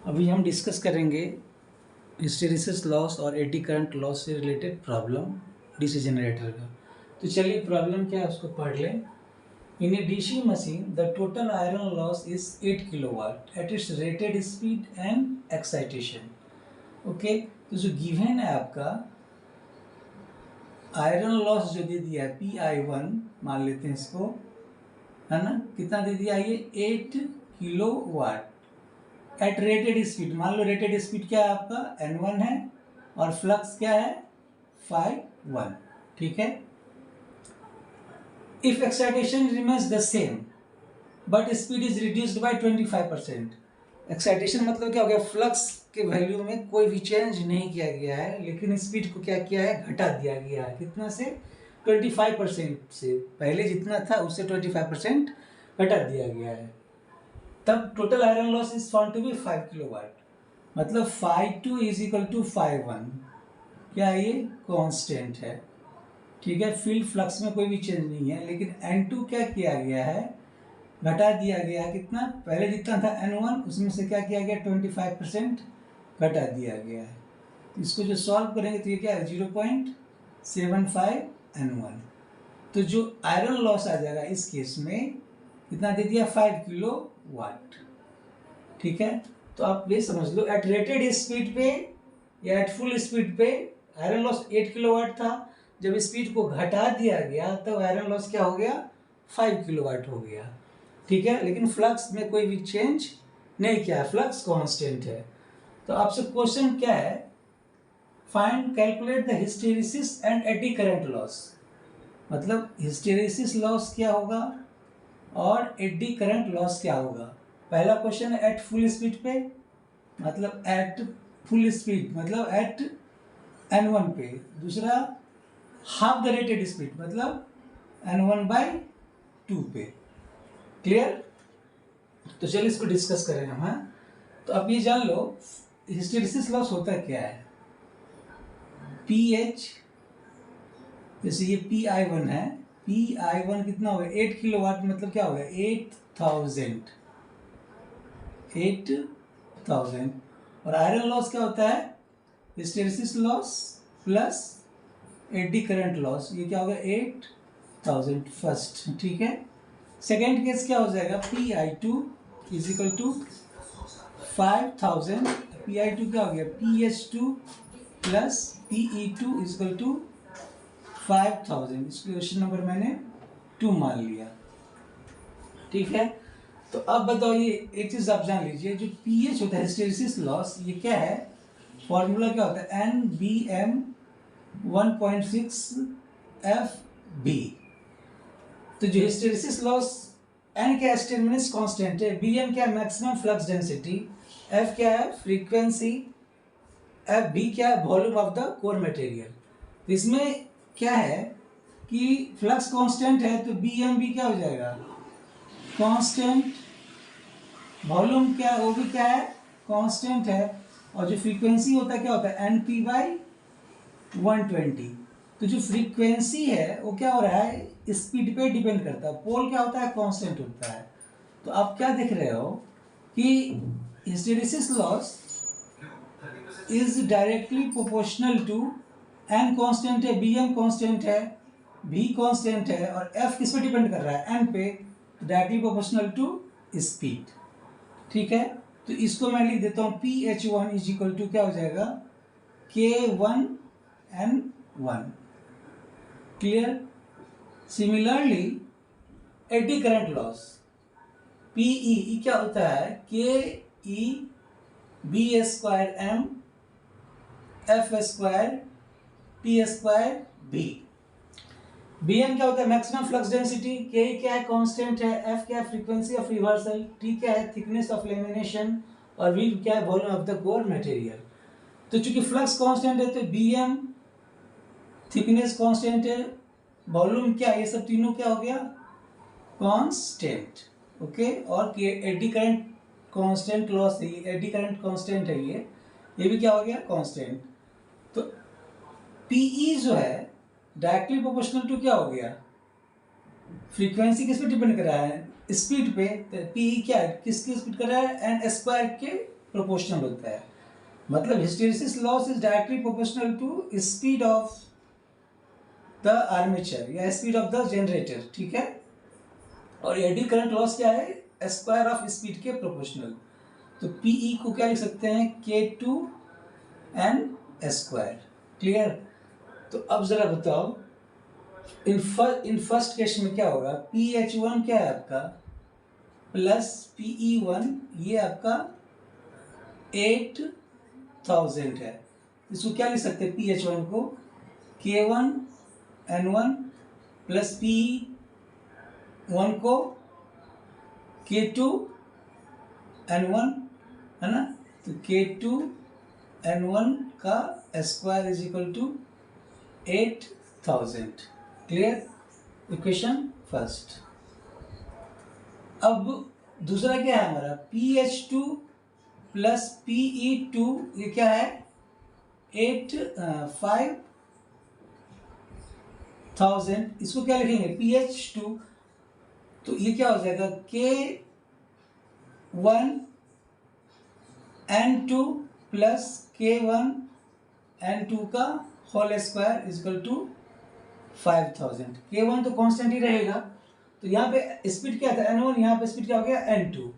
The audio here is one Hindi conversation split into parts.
अभी हम डिस्कस करेंगे हिस्टेरिसिस लॉस और एडी करंट लॉस से रिलेटेड प्रॉब्लम डीसी जनरेटर का। तो चलिए प्रॉब्लम क्या है उसको पढ़ लें। In a DC machine the total iron loss is 8 kilowatt at its rated speed and excitation. Okay, तो जो गिवन है आपका आयरन लॉस जो दे दिया है PI1, मान लेते हैं इसको, है ना, कितना दे दिया ये 8 किलोवाट एट रेटेड स्पीड। मान लो रेटेड स्पीड क्या है आपका N1 है और फ्लक्स क्या है 5 1, ठीक है। If excitation remains the same but speed is reduced by 25%। Excitation मतलब क्या हो गया, फ्लक्स के वैल्यू में कोई भी चेंज नहीं किया गया है, लेकिन स्पीड को क्या किया है, घटा दिया गया है। कितना से 25% से, पहले जितना था उससे 25% घटा दिया गया है। तब total iron loss is found to be 5 kilowatt. मतलब 5 2 इज इक्वल टू 5 1, क्या ये कांस्टेंट है, ठीक है। फील्ड फ्लक्स में कोई भी चेंज नहीं है, लेकिन N2 क्या किया गया है, घटा दिया गया है। कितना, पहले जितना था N1 उसमें से क्या किया गया 25% घटा दिया गया है। तो इसको जो सॉल्व करेंगे तो ये क्या है 0.75 N1। तो जो आयरन लॉस आ जाएगा इस केस में कितना दे दिया 5 किलोवाट, ठीक है। तो आप ये समझ लो एट रेटेड स्पीड पे या एट फुल स्पीड पे आयरन लॉस 8 किलोवाट था। जब स्पीड को घटा दिया गया तब आयरन लॉस क्या हो गया 5 किलोवाट हो गया, ठीक है। लेकिन फ्लक्स में कोई भी चेंज नहीं किया है, फ्लक्स कांस्टेंट है। तो आपसे क्वेश्चन क्या है, find calculate the hysteresis and AD current loss. मतलब हिस्टेरिसिस लॉस क्या होगा और एडी करंट लॉस क्या होगा। पहला क्वेश्चन है एट फुल स्पीड पे, मतलब एट फुल स्पीड मतलब एट N1 पे। दूसरा हाफ द रेटेड स्पीड मतलब N1/2 पे। क्लियर। तो चलिए इसको डिस्कस करें हम। हाँ, तो अब ये जान लो हिस्टेरिसिस लॉस होता क्या है। PH, जैसे ये PI1 है, PI1 कितना हो गया 8 किलोवाट, मतलब क्या हो गया 8000। और आयरन लॉस क्या होता है, hysteresis loss plus AD current loss, ये क्या होगा 8000 फर्स्ट, ठीक है। सेकेंड केस क्या हो जाएगा PI2 is equal to 5000। PI2 क्या हो गया PH2 plus PE2 is equal to 5000। इस क्वेश्चन नंबर मैंने 2 मान लिया, ठीक है। तो अब बताओ ये एक चीज आप जान लीजिए, जो पीएच होता है हिस्टेरिसिस लॉस, ये क्या है, फॉर्मूला क्या होता है NBM 1.6 FB। तो जो हिस्टेरिसिस लॉस N क्या स्टेटमेंट कांस्टेंट है, BM क्या मैक्सिमम फ्लक्स डेंसिटी, F क्या है फ्रीक्वेंसी, FB क्या है volume of the core material. तो इसमें क्या है कि फ्लक्स कांस्टेंट है तो BMB क्या हो जाएगा कांस्टेंट, वॉल्यूम क्या है वो भी क्या है कांस्टेंट है, और जो फ्रीक्वेंसी होता है क्या होता है NP/120। तो जो फ्रीक्वेंसी है वो क्या हो रहा है स्पीड पे डिपेंड करता है, पोल क्या होता है कांस्टेंट होता है। तो आप क्या देख रहे हो कि hysteresis loss is directly proportional to N constant है, BM कांस्टेंट है, V कांस्टेंट है, और F किस पे डिपेंड कर रहा है N पे, डायरेक्टली प्रोपोर्शनल टू स्पीड, ठीक है। तो इसको मैं लिख देता हूँ PH1 इज इक्वल टू क्या हो जाएगा K1N1। Clear. Similarly eddy current loss PE क्या होता है KE/B² F² T² BM क्या होता है मैक्सिमम फ्लक्स डेंसिटी, K क्या है कांस्टेंट है, F क्या है फ्रीक्वेंसी ऑफ रिवर्सल, T क्या है थिकनेस ऑफ लेमिनेशन, और V क्या है volume of the core material. तो चूंकि फ्लक्स कांस्टेंट है तो BM थिकनेस कांस्टेंट है, वॉल्यूम क्या है, ये सब तीनों क्या हो गया कांस्टेंट, ओके। और एडी करंट कांस्टेंट लॉस है, एडी करंट कांस्टेंट है, ये भी क्या हो गया कांस्टेंट। तो PE जो है डायरेक्टली प्रोपोर्शनल टू क्या हो गया फ्रीक्वेंसी, किस पे डिपेंड कर रहा है स्पीड पे। तो PE क्या है किसकी स्पीड कर रहा है N² के प्रोपोर्शनल होता है। मतलब hysteresis loss is directly proportional to speed of the armature या स्पीड ऑफ द जनरेटर, ठीक है। और एडी करंट लॉस क्या है, स्क्वायर ऑफ स्पीड के प्रोपोर्शनल। तो पीई को क्या लिख सकते हैं, K2 एन स्क्वायर। क्लियर। तो अब जरा बताओ इन फर्स्ट केस में क्या होगा, PH1 क्या है आपका प्लस PE1, ये आपका 8000 है। इसको क्या लिख सकते हैं, PH1 को K1 N1 प्लस PE1 को K2 N1, है ना। तो K2 N1 का square is equal to 8000। Clear, equation first. अब दूसरा क्या है हमारा, PH2 प्लस PE2, ये क्या है 5000। इसको क्या लिखेंगे, PH2, तो ये क्या हो जाएगा K1 N2 plus K1 N2 का whole square is equal to 5000। K1 तो कांस्टेंट ही रहेगा, तो यहाँ पे स्पीड क्या था N1, यहाँ पे स्पीड क्या हो गया N2।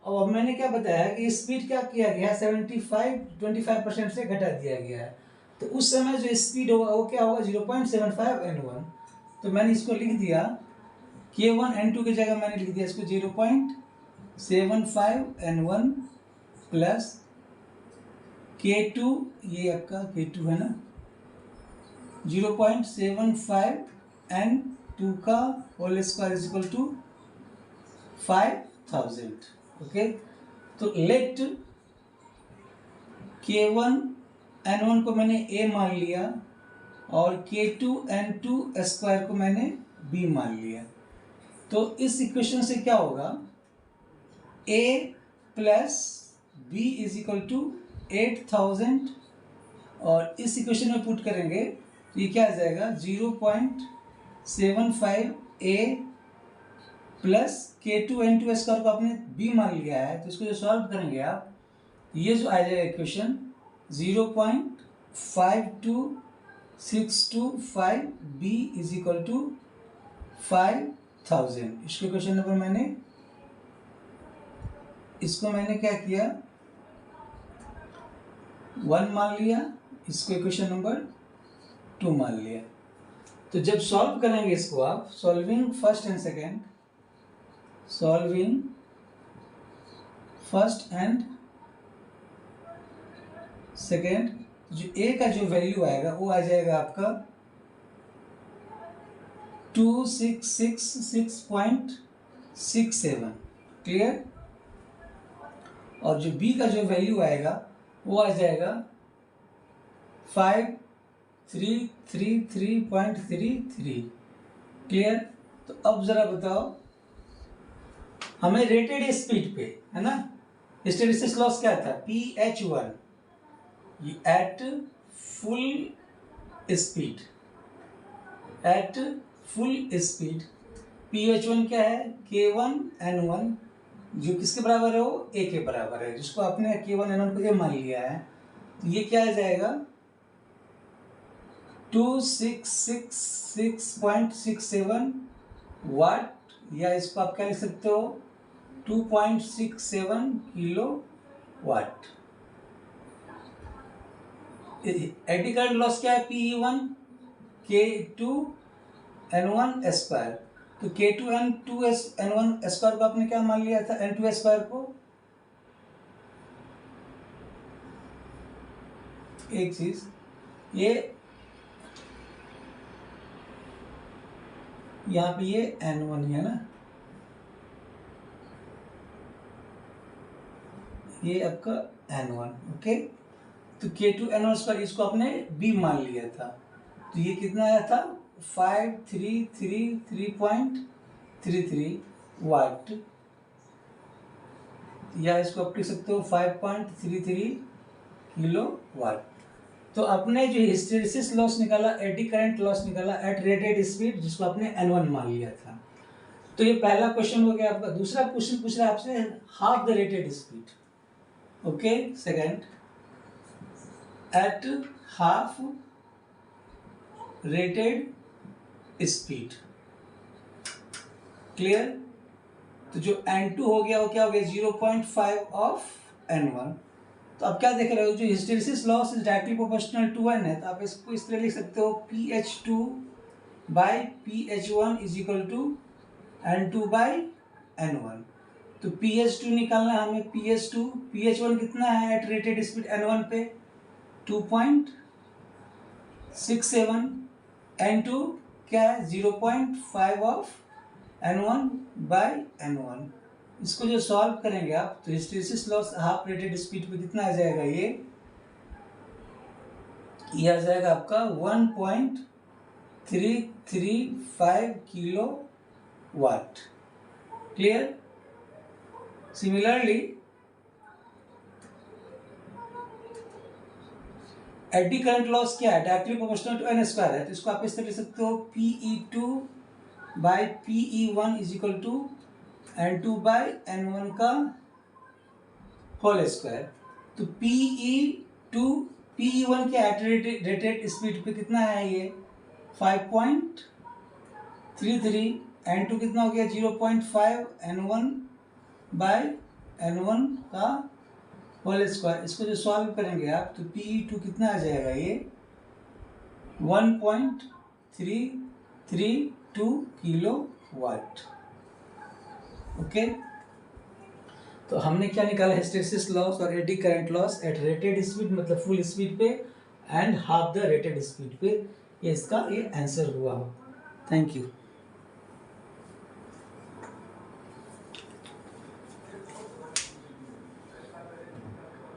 अब मैंने क्या बताया कि स्पीड क्या किया गया है 25% से घटा दिया गया है। तो उस समय जो स्पीड होगा वो क्या होगा 0.75 N1। तो मैंने इसको लिख दिया K1 N2 की जगह मैंने लिख दिया इसको 0.75 N1 प्लस K2, ये आपका K2 है ना, 0.75 N2 का whole square is equal to 5000। Okay, तो लेट K1 N1 को मैंने A मान लिया और K2 N2 स्क्वायर को मैंने B मान लिया। तो इस इक्वेशन से क्या होगा, A plus B is equal to 8000, और इस इक्वेशन में पुट करेंगे तो ये क्या आ जाएगा 0.75 A plus K2 N2 square को आपने B मान लिया है। तो इसको जो सॉल्व करेंगे आप, ये जो आ जाएगा equation 0.52625 B is equal to 5000। इसको क्वेश्चन नंबर इसको मैंने क्या किया 1 मान लिया, इसको इक्वेशन नंबर 2 मान लिया। तो जब सॉल्व करेंगे इसको आप, solving first and second, solving first and second, जो A का जो वैल्यू आएगा वो आ जाएगा आपका 2666.67। क्लियर। और जो B का जो वैल्यू आएगा वो आ जाएगा 5333.33। क्लियर। तो अब जरा बताओ, हमें रेटेड स्पीड पे, है ना, हिस्टेरिसिस लॉस क्या था PH1 at full speed, at full speed PH1 क्या है K1 N1, जो किसके बराबर है वो A के बराबर है, जिसको आपने K1 N1 को A मान लिया है। तो ये क्या आ जाएगा 2666.67 वाट, या इसको आप क्या लिख सकते हो 2.67 kilo watt. Eddy current loss क्या है PE1 K2 N1 स्क्वायर। तो K2 N2 N1 स्क्वायर को आपने क्या मान लिया था N2 स्क्वायर को। एक चीज, ये यहाँ पे ये N1 है ना, ये आपका N1। ओके, तो K2 N1 स्क्वायर इसको आपने B मान लिया था। तो ये कितना आया था 5333.33 वाट, या इसको आप लिख सकते हो 5.33 किलो वाट। तो आपने जो हिस्टेरिसिस लॉस निकाला, एडी करंट लॉस निकाला एट रेटेड स्पीड, जिसको आपने N1 मान लिया था। तो ये पहला क्वेश्चन हो गया आपका। दूसरा क्वेश्चन पूछ रहा है आपसे half the rated speed. Okay, second, at half rated speed, clear. तो जो n2 हो गया वो क्या हो गया 0.5 ऑफ n1। तो अब क्या देख रहे हो, जो hysteresis loss is directly proportional to n है, तो आप इसको इस तरह लिख सकते हो PH2 by PH1 is equal to n2 by n1। तो PH2 निकालना है हमें, PH1 कितना है एट रेटेड स्पीड n1 पे 2.67, n2 क्या है 0.5 ऑफ n1 बाई n1। इसको जो सॉल्व करेंगे आप, तो hysteresis loss half rated speed पे कितना आ जाएगा, ये आ जाएगा आपका 1.335 kilo watt, clear. Similarly eddy current loss क्या है, directly proportional to n square है, तो इसको आप इस तरह लिख सकते हो PE2 by PE1 is equal to n2 by n1 का होल स्क्वायर। तो PE1 के रेटेड स्पीड पे कितना है, ये 5.33, n2 कितना हो गया 0.5, n1 बाई n1 का होल स्क्वायर। इसको जो सॉल्व करेंगे आप, तो PE2 कितना आ जाएगा, ये 1.332 किलो वाट, ओके। तो हमने क्या निकाला, हिस्टेरिसिस लॉस और eddy current loss at rated speed, मतलब फुल स्पीड पे and half the rated speed पे। ये इसका ये आंसर हुआ। Thank you.